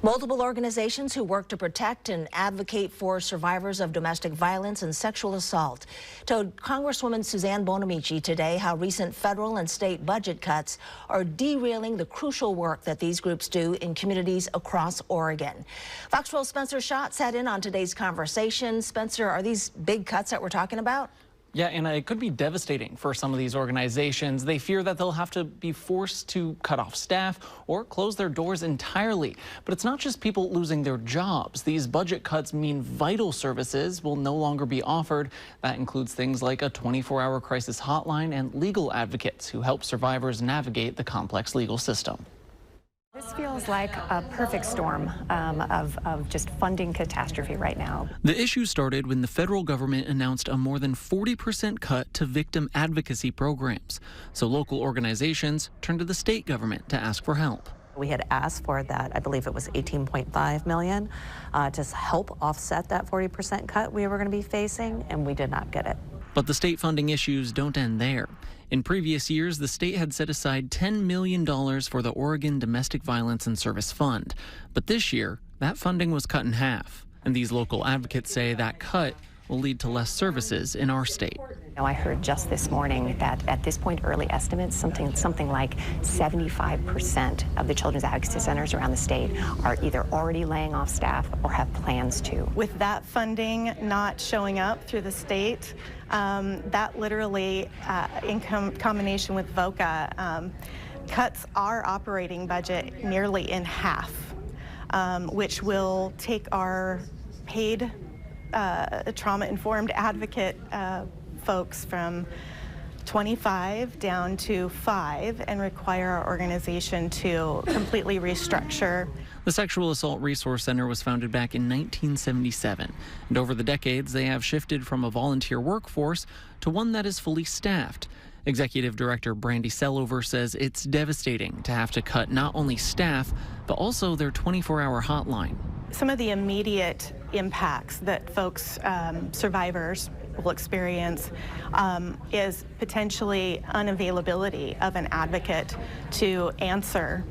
Multiple organizations who work to protect and advocate for survivors of domestic violence and sexual assault told Congresswoman Suzanne Bonamici today how recent federal and state budget cuts are derailing the crucial work that these groups do in communities across Oregon. Fox 12's Spencer Schott sat in on today's conversation. Spencer, are these big cuts that we're talking about? Yeah, and it could be devastating for some of these organizations. They fear that they'll have to be forced to cut off staff or close their doors entirely. But it's not just people losing their jobs. These budget cuts mean vital services will no longer be offered. That includes things like a 24-hour crisis hotline and legal advocates who help survivors navigate the complex legal system. This feels like a perfect storm of just funding catastrophe right now. The issue started when the federal government announced a more than 40% cut to victim advocacy programs. So local organizations turned to the state government to ask for help. We had asked for that, I believe it was $18.5 million, to help offset that 40% cut we were going to be facing, and we did not get it. But the state funding issues don't end there. In previous years, the state had set aside $10 million for the Oregon Domestic Violence and Service Fund. But this year, that funding was cut in half. And these local advocates say that cut will lead to less services in our state. Now, I heard just this morning that at this point, early estimates, something like 75% of the children's advocacy centers around the state are either already laying off staff or have plans to. With that funding not showing up through the state, that literally, in combination with VOCA, cuts our operating budget nearly in half, which will take our paid trauma-informed advocate folks from 25 down to 5 and require our organization to completely restructure. The Sexual Assault Resource Center was founded back in 1977, and over the decades they have shifted from a volunteer workforce to one that is fully staffed. Executive Director Brandy Sellover says it's devastating to have to cut not only staff, but also their 24-hour hotline. Some of the immediate impacts that folks, survivors, will experience is potentially unavailability of an advocate to answer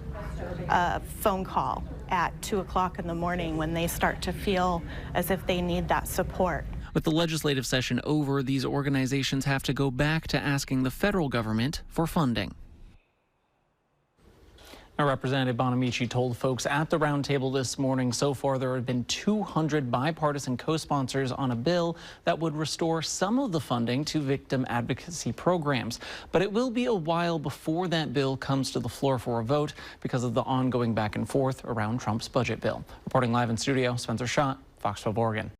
a phone call at 2 o'clock in the morning when they start to feel as if they need that support. With the legislative session over, these organizations have to go back to asking the federal government for funding. Now, Representative Bonamici told folks at the roundtable this morning so far there have been 200 bipartisan co-sponsors on a bill that would restore some of the funding to victim advocacy programs. But it will be a while before that bill comes to the floor for a vote because of the ongoing back and forth around Trump's budget bill. Reporting live in studio, Spencer Schott, Fox 12 Oregon.